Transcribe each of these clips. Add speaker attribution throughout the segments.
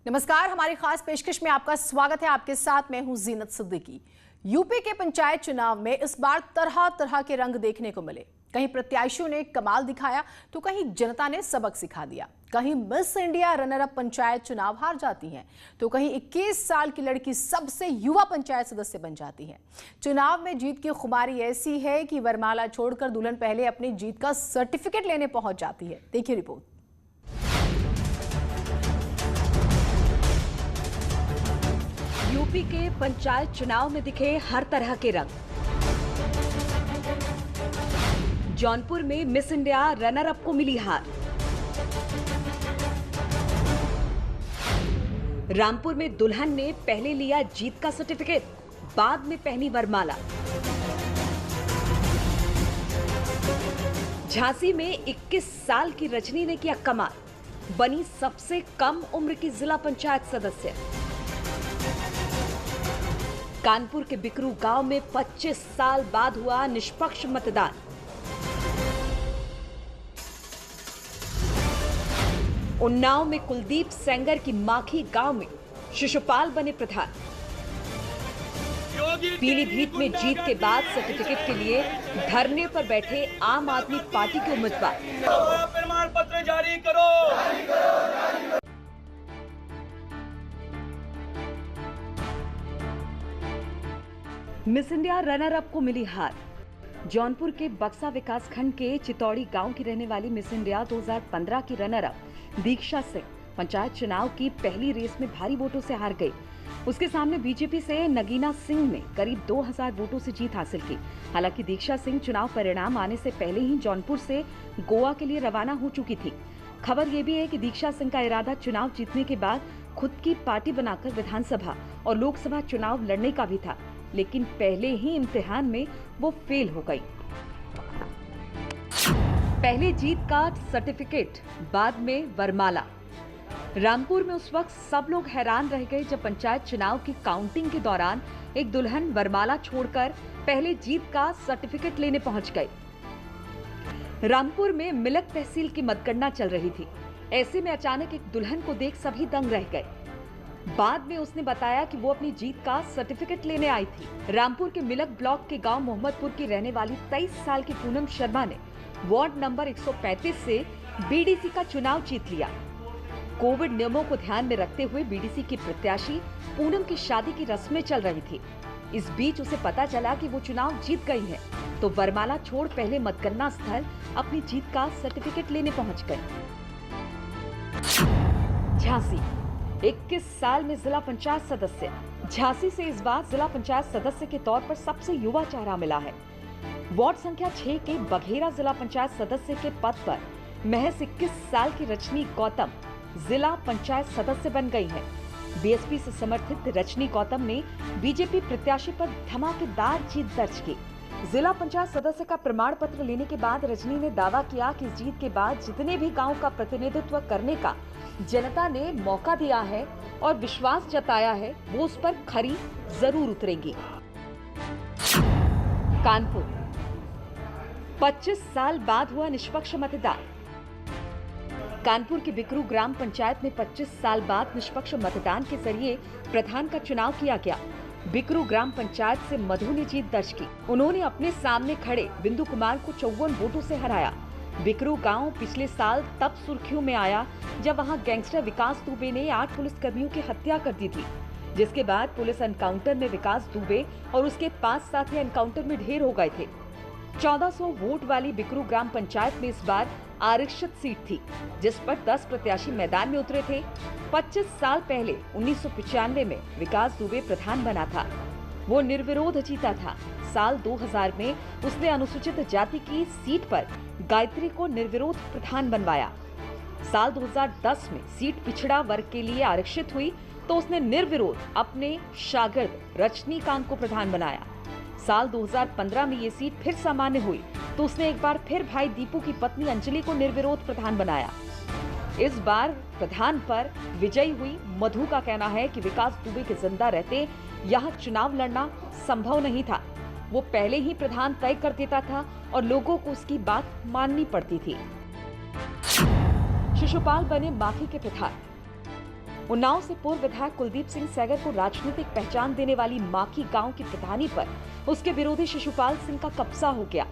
Speaker 1: नमस्कार, हमारी खास पेशकश में आपका स्वागत है। आपके साथ मैं हूं जीनत सिद्दीकी। यूपी के पंचायत चुनाव में इस बार तरह तरह के रंग देखने को मिले। कहीं प्रत्याशियों ने कमाल दिखाया तो कहीं जनता ने सबक सिखा दिया। कहीं miss India runner up panchayat चुनाव हार जाती हैं तो कहीं 21 साल की लड़की सबसे युवा पंचायत सदस्य बन जाती है। चुनाव में जीत की खुमारी ऐसी है कि वरमाला छोड़कर दुल्हन पहले अपनी जीत का सर्टिफिकेट लेने पहुंच जाती है। देखिए रिपोर्ट।
Speaker 2: यूपी के पंचायत चुनाव में दिखे हर तरह के रंग। जौनपुर में मिस इंडिया रनर अप को मिली हार। रामपुर में दुल्हन ने पहले लिया जीत का सर्टिफिकेट, बाद में पहनी वरमाला। झांसी में 21 साल की रजनी ने किया कमाल, बनी सबसे कम उम्र की जिला पंचायत सदस्य। कानपुर के बिकरू गांव में 25 साल बाद हुआ निष्पक्ष मतदान। उन्नाव में कुलदीप सेंगर की माखी गांव में शिशुपाल बने प्रधान। पीलीभीत में जीत के बाद सर्टिफिकेट के लिए धरने पर बैठे आम आदमी पार्टी के उम्मीदवार।
Speaker 3: प्रमाण पत्र जारी करो।
Speaker 2: मिस इंडिया रनर अप को मिली हार। जौनपुर के बक्सा विकासखंड के चितौड़ी गांव की रहने वाली मिस इंडिया 2015 की रनर अप दीक्षा सिंह पंचायत चुनाव की पहली रेस में भारी वोटों से हार गई। उसके सामने बीजेपी से नगीना सिंह ने करीब 2000 वोटों से जीत हासिल की। हालांकि दीक्षा सिंह चुनाव परिणाम आने से पहले ही जौनपुर से गोवा के लिए रवाना हो चुकी थी। खबर ये भी है कि दीक्षा सिंह का इरादा चुनाव जीतने के बाद खुद की पार्टी बनाकर विधानसभा और लोकसभा चुनाव लड़ने का भी था, लेकिन पहले ही इम्तिहान में वो फेल हो गई। पहले जीत का सर्टिफिकेट, बाद में वरमाला। रामपुर में उस वक्त सब लोग हैरान रह गए जब पंचायत चुनाव की काउंटिंग के दौरान एक दुल्हन वरमाला छोड़कर पहले जीत का सर्टिफिकेट लेने पहुंच गई। रामपुर में मिलक तहसील की मतगणना चल रही थी। ऐसे में अचानक एक दुल्हन को देख सभी दंग रह गए। बाद में उसने बताया कि वो अपनी जीत का सर्टिफिकेट लेने आई थी। रामपुर के मिलक ब्लॉक के गांव मोहम्मदपुर की रहने वाली 23 साल की पूनम शर्मा ने वार्ड नंबर 135 से बीडीसी का चुनाव जीत लिया। कोविड नियमों को ध्यान में रखते हुए बीडीसी की प्रत्याशी पूनम की शादी की रस्में चल रही थी। इस बीच उसे पता चला कि वो चुनाव जीत गई है, तो वरमाला छोड़ पहले मतगणना स्थल अपनी जीत का सर्टिफिकेट लेने पहुंच गई। झांसी 21 साल में जिला पंचायत सदस्य। झांसी से इस बार जिला पंचायत सदस्य के तौर पर सबसे युवा चेहरा मिला है। वार्ड संख्या 6 के बघेरा जिला पंचायत सदस्य के पद पर महज 21 साल की रजनी गौतम जिला पंचायत सदस्य बन गई है। बीएसपी से समर्थित रजनी गौतम ने बीजेपी प्रत्याशी पर धमाकेदार जीत दर्ज की। जिला पंचायत सदस्य का प्रमाण पत्र लेने के बाद रजनी ने दावा किया कि इस जीत के बाद जितने भी गांव का प्रतिनिधित्व करने का जनता ने मौका दिया है और विश्वास जताया है, वो उस पर खरी जरूर उतरेंगी। कानपुर 25 साल बाद हुआ निष्पक्ष मतदान। कानपुर के बिकरू ग्राम पंचायत में 25 साल बाद निष्पक्ष मतदान के जरिए प्रधान का चुनाव किया गया। बिकरू ग्राम पंचायत से मधु ने जीत दर्ज की। उन्होंने अपने सामने खड़े बिंदु कुमार को 54 वोटों से हराया। बिकरू गांव पिछले साल तब सुर्खियों में आया जब वहां गैंगस्टर विकास दुबे ने 8 पुलिसकर्मियों की हत्या कर दी थी, जिसके बाद पुलिस एनकाउंटर में विकास दुबे और उसके 5 साथी एनकाउंटर में ढेर हो गए थे। 1400 वोट वाली बिकरू ग्राम पंचायत में इस बार आरक्षित सीट थी, जिस पर 10 प्रत्याशी मैदान में उतरे थे। 25 साल पहले 1995 में विकास दुबे प्रधान बना था। वो निर्विरोध जीता था। साल 2000 में उसने अनुसूचित जाति की सीट पर गायत्री को निर्विरोध प्रधान बनवाया। साल 2010 में सीट पिछड़ा वर्ग के लिए आरक्षित हुई तो उसने निर्विरोध अपने शागिर्द रजनीकांत को प्रधान बनाया। साल 2015 में ये सीट फिर सामान्य हुई तो उसने एक बार फिर भाई दीपू की पत्नी अंजलि को निर्विरोध प्रधान बनाया। इस बार प्रधान पर विजयी हुई मधु का कहना है कि विकास दुबे के जिंदा रहते यहाँ चुनाव लड़ना संभव नहीं था। वो पहले ही प्रधान तय कर देता था और लोगों को उसकी बात माननी पड़ती थी। शिशुपाल बने माखी के प्रधान। उन्नाव से पूर्व विधायक कुलदीप सिंह सेंगर को राजनीतिक पहचान देने वाली माखी गांव की प्रधानी पर उसके विरोधी शिशुपाल सिंह का कब्जा हो गया।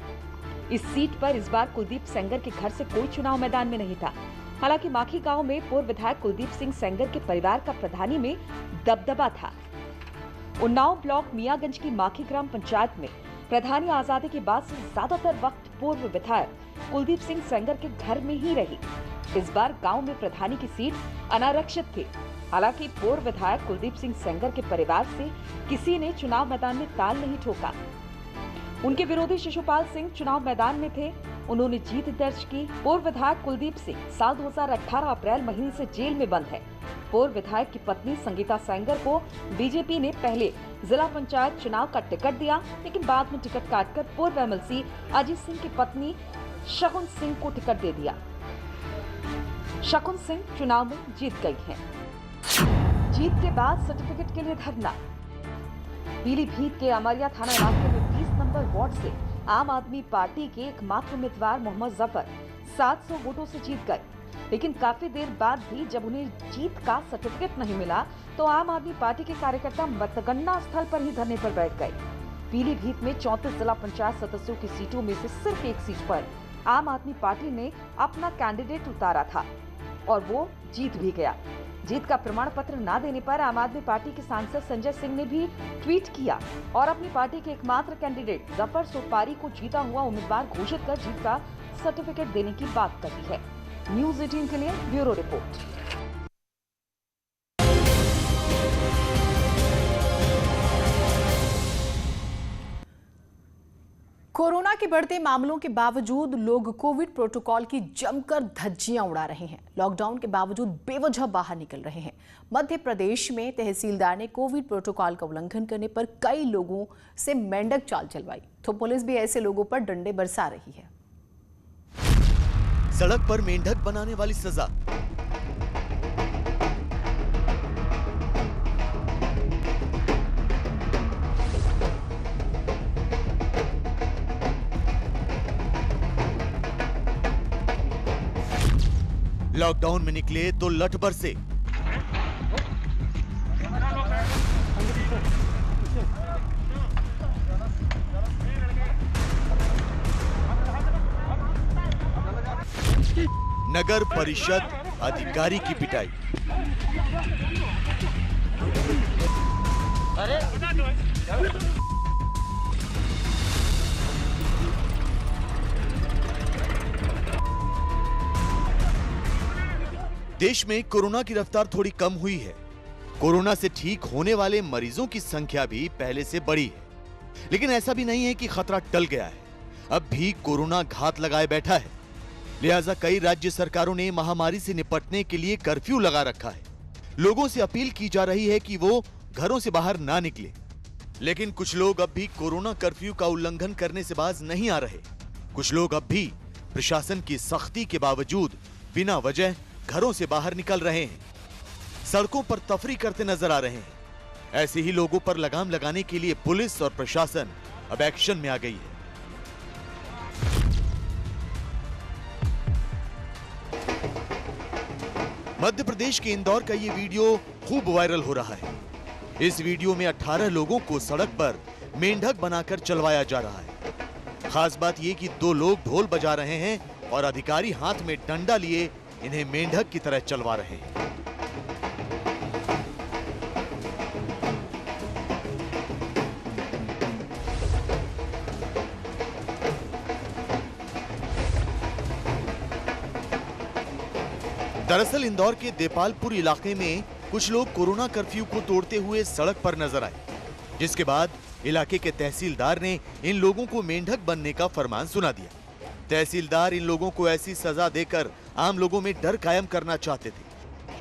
Speaker 2: इस सीट पर इस बार कुलदीप सेंगर के घर से कोई चुनाव मैदान में नहीं था। हालांकि माखी गांव में पूर्व विधायक कुलदीप सिंह सेंगर के परिवार का प्रधानी में दबदबा था। उन्नाव ब्लॉक मियागंज की माखी ग्राम पंचायत में प्रधानी आजादी के बाद से ज्यादातर वक्त पूर्व विधायक कुलदीप सिंह सेंगर के घर में ही रही। इस बार गांव में प्रधानी की सीट अनारक्षित थी। हालांकि पूर्व विधायक कुलदीप सिंह सेंगर के परिवार से किसी ने चुनाव मैदान में ताल नहीं ठोका। उनके विरोधी शिशुपाल सिंह चुनाव मैदान में थे। उन्होंने जीत दर्ज की। पूर्व विधायक कुलदीप सिंह साल 2018 अप्रैल महीने से जेल में बंद है। पूर्व विधायक की पत्नी संगीता सेंगर को बीजेपी ने पहले जिला पंचायत चुनाव का टिकट दिया, लेकिन बाद में टिकट काटकर पूर्व एमएलसी अजीत सिंह की पत्नी शकुन सिंह को टिकट दे दिया। शकुन सिंह चुनाव में जीत गई हैं। जीत के बाद सर्टिफिकेट के लिए धरना। पीलीभीत के अमरिया थाना इलाके में 20 नंबर वार्ड से आम आदमी पार्टी के एकमात्र उम्मीदवार मोहम्मद जफर 700 वोटों से जीत गए, लेकिन काफी देर बाद भी जब उन्हें जीत का सर्टिफिकेट नहीं मिला तो आम आदमी पार्टी के कार्यकर्ता मतगणना स्थल पर ही धरने पर बैठ गए। पीलीभीत में 34 जिला पंचायत सदस्यों की सीटों में से सिर्फ एक सीट पर आम आदमी पार्टी ने अपना कैंडिडेट उतारा था और वो जीत भी गया। जीत का प्रमाण पत्र न देने पर आम आदमी पार्टी के सांसद संजय सिंह ने भी ट्वीट किया और अपनी पार्टी के एकमात्र कैंडिडेट जफर सोपारी को जीता हुआ उम्मीदवार घोषित कर जीत का सर्टिफिकेट देने की बात कही है। न्यूज़ 18 के लिए ब्यूरो रिपोर्ट।
Speaker 1: कोरोना के बढ़ते मामलों के बावजूद लोग कोविड प्रोटोकॉल की जमकर धज्जियां उड़ा रहे हैं। लॉकडाउन के बावजूद बेवजह बाहर निकल रहे हैं। मध्य प्रदेश में तहसीलदार ने कोविड प्रोटोकॉल का उल्लंघन करने पर कई लोगों से मेंढक चाल चलवाई, तो पुलिस भी ऐसे लोगों पर डंडे बरसा रही है।
Speaker 4: सड़क पर मेंढक बनाने वाली सजा। लॉकडाउन में निकले तो लठ बरसे। नगर परिषद अधिकारी की पिटाई। देश में कोरोना की रफ्तार थोड़ी कम हुई है। कोरोना से ठीक होने वाले मरीजों की संख्या भी पहले से बढ़ी है, लेकिन ऐसा भी नहीं है कि खतरा टल गया है। अब भी कोरोना घात लगाए बैठा है। लिहाजा कई राज्य सरकारों ने महामारी से निपटने के लिए कर्फ्यू लगा रखा है। लोगों से अपील की जा रही है कि वो घरों से बाहर ना निकले, लेकिन कुछ लोग अब भी कोरोना कर्फ्यू का उल्लंघन करने से बाज नहीं आ रहे। कुछ लोग अब भी प्रशासन की सख्ती के बावजूद बिना वजह घरों से बाहर निकल रहे हैं, सड़कों पर तफरी करते नजर आ रहे हैं। ऐसे ही लोगों पर लगाम लगाने के लिए पुलिस और प्रशासन अब एक्शन में आ गई है। मध्य प्रदेश के इंदौर का ये वीडियो खूब वायरल हो रहा है। इस वीडियो में 18 लोगों को सड़क पर मेंढक बनाकर चलवाया जा रहा है। खास बात यह कि 2 लोग ढोल बजा रहे हैं और अधिकारी हाथ में डंडा लिए इन्हें मेंढक की तरह चलवा रहे हैं। दरअसल इंदौर के देपालपुर इलाके में कुछ लोग कोरोना कर्फ्यू को तोड़ते हुए सड़क पर नजर आए, जिसके बाद इलाके के तहसीलदार ने इन लोगों को मेंढक बनने का फरमान सुना दिया। तहसीलदार इन लोगों को ऐसी सजा देकर आम लोगों में डर कायम करना चाहते थे,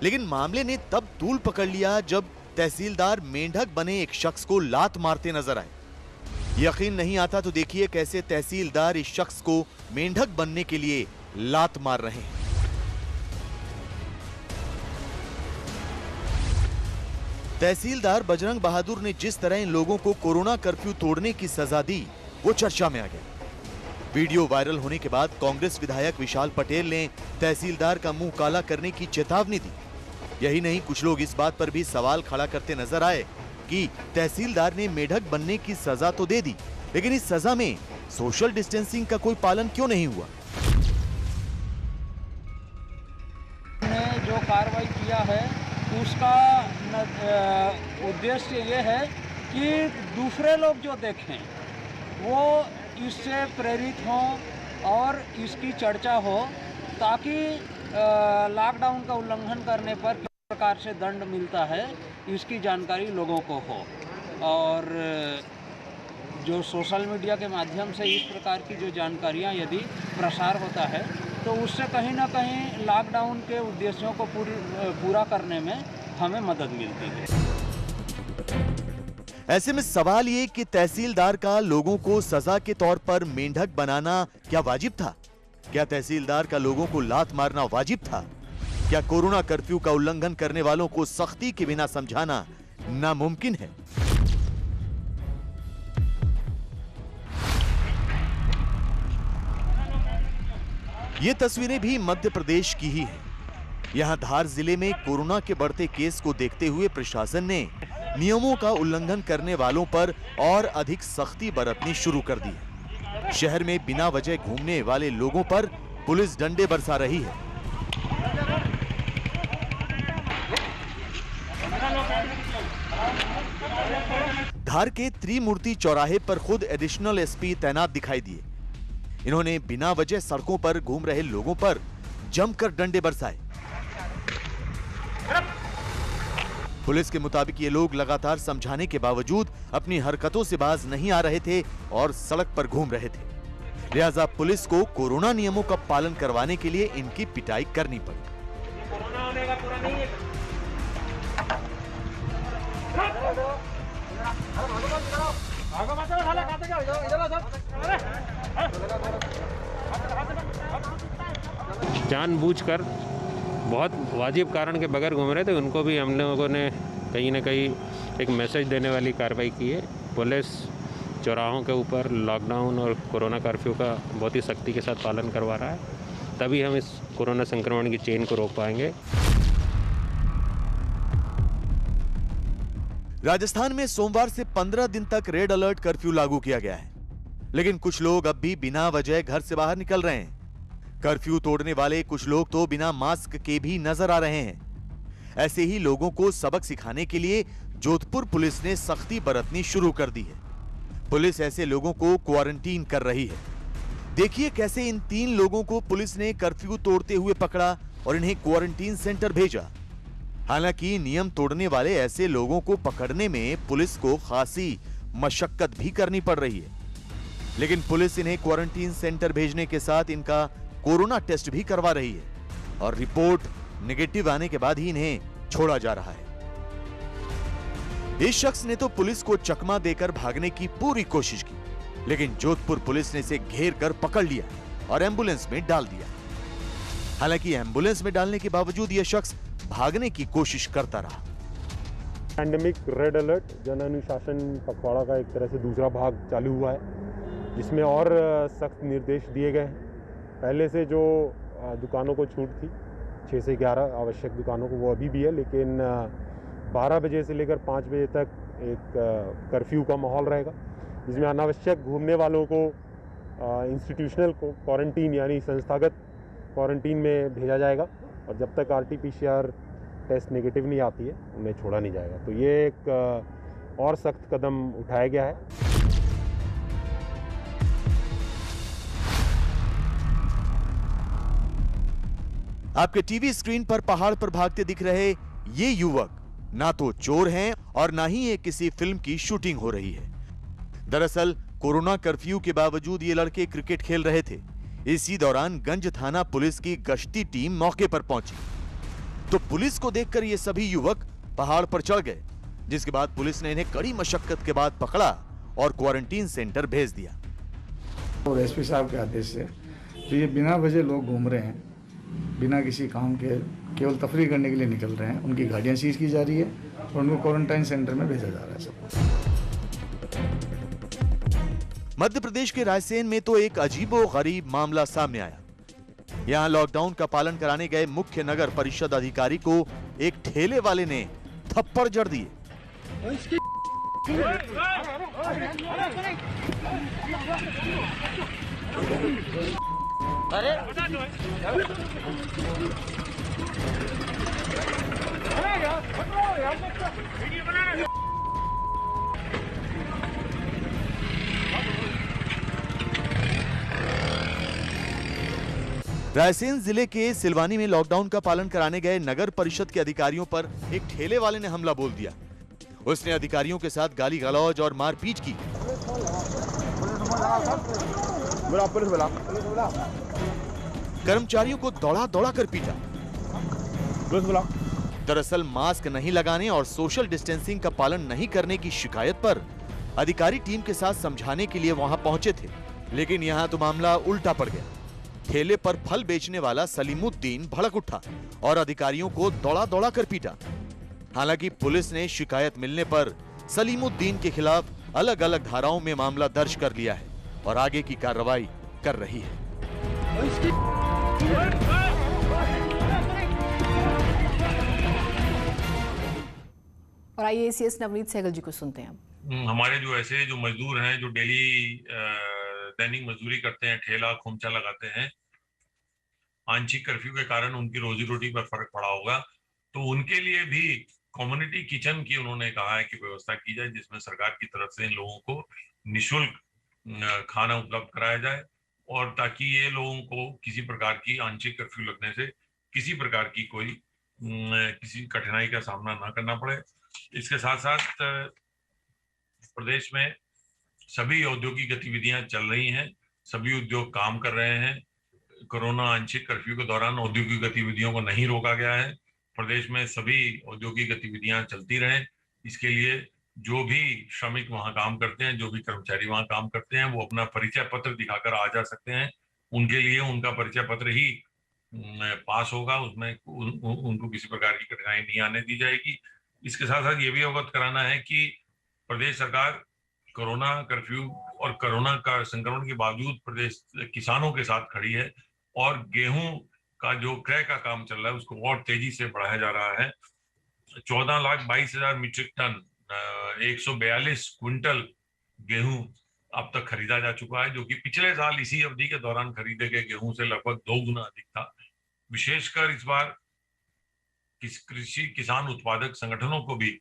Speaker 4: लेकिन मामले ने तब तूल पकड़ लिया जब तहसीलदार मेंढक बने एक शख्स को लात मारते नजर आए। यकीन नहीं आता तो देखिए कैसे तहसीलदार इस शख्स को मेंढक बनने के लिए लात मार रहे हैं। तहसीलदार बजरंग बहादुर ने जिस तरह इन लोगों को कोरोना कर्फ्यू तोड़ने की सजा दी, वो चर्चा में आ गया। वीडियो वायरल होने के बाद कांग्रेस विधायक विशाल पटेल ने तहसीलदार का मुंह काला करने की चेतावनी दी। यही नहीं, कुछ लोग इस बात पर भी सवाल खड़ा करते नजर आए कि तहसीलदार ने मेढक बनने की सजा तो दे दी, लेकिन इस सजा में सोशल डिस्टेंसिंग का कोई पालन क्यों नहीं हुआ?
Speaker 5: ने जो कार्रवाई किया है उसका उद्देश्य ये है कि दूसरे लोग जो देखें वो इससे प्रेरित हों और इसकी चर्चा हो, ताकि लॉकडाउन का उल्लंघन करने पर किस प्रकार से दंड मिलता है इसकी जानकारी लोगों को हो। और जो सोशल मीडिया के माध्यम से इस प्रकार की जो जानकारियां यदि प्रसार होता है तो उससे कहीं ना कहीं लॉकडाउन के उद्देश्यों को पूरा करने में हमें मदद मिलती है।
Speaker 4: ऐसे में सवाल ये कि तहसीलदार का लोगों को सजा के तौर पर मेंढक बनाना क्या वाजिब था? क्या तहसीलदार का लोगों को लात मारना वाजिब था? क्या कोरोना कर्फ्यू का उल्लंघन करने वालों को सख्ती के बिना समझाना नामुमकिन है? ये तस्वीरें भी मध्य प्रदेश की ही हैं। यहां धार जिले में कोरोना के बढ़ते केस को देखते हुए प्रशासन ने नियमों का उल्लंघन करने वालों पर और अधिक सख्ती बरतनी शुरू कर दी है। शहर में बिना वजह घूमने वाले लोगों पर पुलिस डंडे बरसा रही है। धार के त्रिमूर्ति चौराहे पर खुद एडिशनल एसपी तैनात दिखाई दिए। इन्होंने बिना वजह सड़कों पर घूम रहे लोगों पर जमकर डंडे बरसाए। पुलिस के मुताबिक ये लोग लगातार समझाने के बावजूद अपनी हरकतों से बाज नहीं आ रहे थे और सड़क पर घूम रहे थे। लिहाजा पुलिस को कोरोना नियमों का पालन करवाने के लिए इनकी पिटाई करनी पड़ी।
Speaker 6: जानबूझकर बहुत वाजिब कारण के बगैर घूम रहे थे, उनको भी हम लोगों ने कहीं ना कहीं एक मैसेज देने वाली कार्रवाई की है। पुलिस चौराहों के ऊपर लॉकडाउन और कोरोना कर्फ्यू का बहुत ही सख्ती के साथ पालन करवा रहा है, तभी हम इस कोरोना संक्रमण की चेन को रोक पाएंगे।
Speaker 4: राजस्थान में सोमवार से 15 दिन तक रेड अलर्ट कर्फ्यू लागू किया गया है, लेकिन कुछ लोग अब भी बिना वजह घर से बाहर निकल रहे हैं। कर्फ्यू तोड़ने वाले कुछ लोग तो बिना मास्क के भी नजर आ रहे हैं। ऐसे ही लोगों को सबक सिखाने के लिए जोधपुर पुलिस ने सख्ती बरतनी शुरू कर दी है। पुलिस ऐसे लोगों को क्वारंटीन कर रही है। देखिए कैसे इन 3 लोगों को पुलिस ने कर्फ्यू तोड़ते हुए पकड़ा और इन्हें क्वारंटीन सेंटर भेजा। हालांकि नियम तोड़ने वाले ऐसे लोगों को पकड़ने में पुलिस को खासी मशक्कत भी करनी पड़ रही है, लेकिन पुलिस इन्हें क्वारंटीन सेंटर भेजने के साथ इनका कोरोना टेस्ट भी करवा रही है और रिपोर्ट नेगेटिव आने के बाद ही इन्हें छोड़ा जा रहा है। इस शख्स ने तो पुलिस को चकमा देकर भागने की पूरी कोशिश की, लेकिन जोधपुर पुलिस ने इसे घेर कर पकड़ लिया और एम्बुलेंस में डाल दिया। हालांकि एम्बुलेंस में डालने के बावजूद यह शख्स भागने की कोशिश करता रहा।
Speaker 7: पैंडेमिक रेड अलर्ट जन अनुशासन पखवाड़ा का एक तरह से दूसरा भाग चालू हुआ है, जिसमें और सख्त निर्देश दिए गए हैं। पहले से जो दुकानों को छूट थी 6 से 11 आवश्यक दुकानों को, वो अभी भी है, लेकिन 12 बजे से लेकर 5 बजे तक एक कर्फ्यू का माहौल रहेगा, जिसमें अनावश्यक घूमने वालों को इंस्टीट्यूशनल क्वारंटीन यानी संस्थागत क्वारंटीन में भेजा जाएगा और जब तक RT-PCR टेस्ट नेगेटिव नहीं आती है उन्हें छोड़ा नहीं जाएगा। तो ये एक और सख्त कदम उठाया गया है।
Speaker 4: आपके टीवी स्क्रीन पर पहाड़ पर भागते दिख रहे ये युवक ना तो चोर हैं और ना ही ये किसी फिल्म की शूटिंग हो रही है। दरअसल कोरोना कर्फ्यू के बावजूद ये लड़के क्रिकेट खेल रहे थे। इसी दौरान गंज थाना पुलिस की गश्ती टीम मौके पर पहुंची तो पुलिस को देखकर ये सभी युवक पहाड़ पर चढ़ गए, जिसके बाद पुलिस ने इन्हें कड़ी मशक्कत के बाद पकड़ा और क्वारंटीन सेंटर भेज दिया।
Speaker 8: और एसपी साहब के आदेश से तो ये बिना वजह लोग घूम रहे हैं, बिना किसी काम के केवल तफरी करने के लिए निकल रहे हैं, उनकी गाड़ियां सीज की जा रही है और उनको क्वारंटाइन सेंटर में भेजा जा रहा है सबको।
Speaker 4: मध्य प्रदेश के रायसेन में तो एक अजीबो गरीब मामला सामने आया। यहां लॉकडाउन का पालन कराने गए मुख्य नगर परिषद अधिकारी को एक ठेले वाले ने थप्पड़ जड़ दिए। रायसेन जिले के सिलवानी में लॉकडाउन का पालन कराने गए नगर परिषद के अधिकारियों पर एक ठेले वाले ने हमला बोल दिया। उसने अधिकारियों के साथ गाली गलौज और मारपीट की। कर्मचारियों को दौड़ा दौड़ा कर पीटा। दरअसल मास्क नहीं लगाने और सोशल डिस्टेंसिंग का पालन नहीं करने की शिकायत पर अधिकारी टीम के साथ समझाने के लिए वहां पहुंचे थे, लेकिन यहां तो मामला उल्टा पड़ गया। ठेले पर फल बेचने वाला सलीमुद्दीन भड़क उठा और अधिकारियों को दौड़ा दौड़ा कर पीटा। हालांकि पुलिस ने शिकायत मिलने पर सलीमुद्दीन के खिलाफ अलग अलग धाराओं में मामला दर्ज कर लिया है और आगे की कार्रवाई कर रही है।
Speaker 1: और आइए CS नवनीत सहगल जी को सुनते हैं।
Speaker 9: हमारे जो ऐसे जो मजदूर हैं जो डेली दैनिक मजदूरी करते हैं, ठेला खोमचा लगाते हैं, आंशिक कर्फ्यू के कारण उनकी रोजी रोटी पर फर्क पड़ा होगा, तो उनके लिए भी कम्युनिटी किचन की उन्होंने कहा है कि व्यवस्था की जाए, जिसमें सरकार की तरफ से इन लोगों को निःशुल्क खाना उपलब्ध कराया जाए और ताकि ये लोगों को किसी प्रकार की आंशिक कर्फ्यू लगने से किसी प्रकार की कोई किसी कठिनाई का सामना ना करना पड़े। इसके साथ साथ प्रदेश में सभी औद्योगिक गतिविधियां चल रही हैं, सभी उद्योग काम कर रहे हैं। कोरोना आंशिक कर्फ्यू के दौरान औद्योगिक गतिविधियों को नहीं रोका गया है। प्रदेश में सभी औद्योगिक गतिविधियां चलती रहें, इसके लिए जो भी श्रमिक वहां काम करते हैं, जो भी कर्मचारी वहां काम करते हैं, वो अपना परिचय पत्र दिखाकर आ जा सकते हैं। उनके लिए उनका परिचय पत्र ही पास होगा, उसमें उनको किसी प्रकार की कठिनाई नहीं आने दी जाएगी। इसके साथ साथ ये भी अवगत कराना है कि प्रदेश सरकार कोरोना कर्फ्यू और कोरोना का संक्रमण के बावजूद प्रदेश किसानों के साथ खड़ी है और गेहूं का जो क्रय का काम चल रहा है उसको और तेजी से बढ़ाया जा रहा है। 14,22,000 मीट्रिक टन 142 क्विंटल गेहूं अब तक खरीदा जा चुका है, जो कि पिछले साल इसी अवधि के दौरान खरीदे गए गेहूं से लगभग 2 गुना अधिक था। विशेषकर इस बार कृषि किसान उत्पादक संगठनों को भी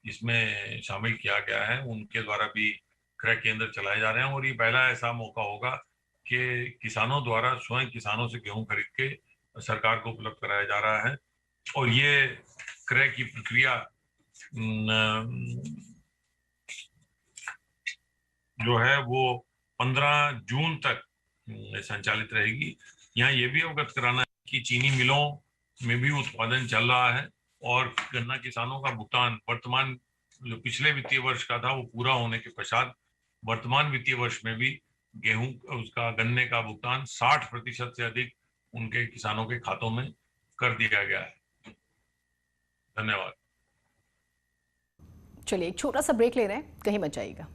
Speaker 9: इसमें शामिल किया गया है, उनके द्वारा भी क्रय केंद्र चलाए जा रहे हैं और ये पहला ऐसा मौका होगा कि किसानों द्वारा स्वयं किसानों से गेहूं खरीद के सरकार को उपलब्ध कराया जा रहा है और ये क्रय की प्रक्रिया जो है वो 15 जून तक संचालित रहेगी। यहाँ ये भी अवगत कराना है कि चीनी मिलों में भी उत्पादन चल रहा है और गन्ना किसानों का भुगतान वर्तमान जो पिछले वित्तीय वर्ष का था वो पूरा होने के पश्चात वर्तमान वित्तीय वर्ष में भी गेहूं उसका गन्ने का भुगतान 60% से अधिक उनके किसानों के खातों में कर दिया गया है। धन्यवाद।
Speaker 1: चलिए एक छोटा सा ब्रेक ले रहे हैं, कहीं मत जाइएगा।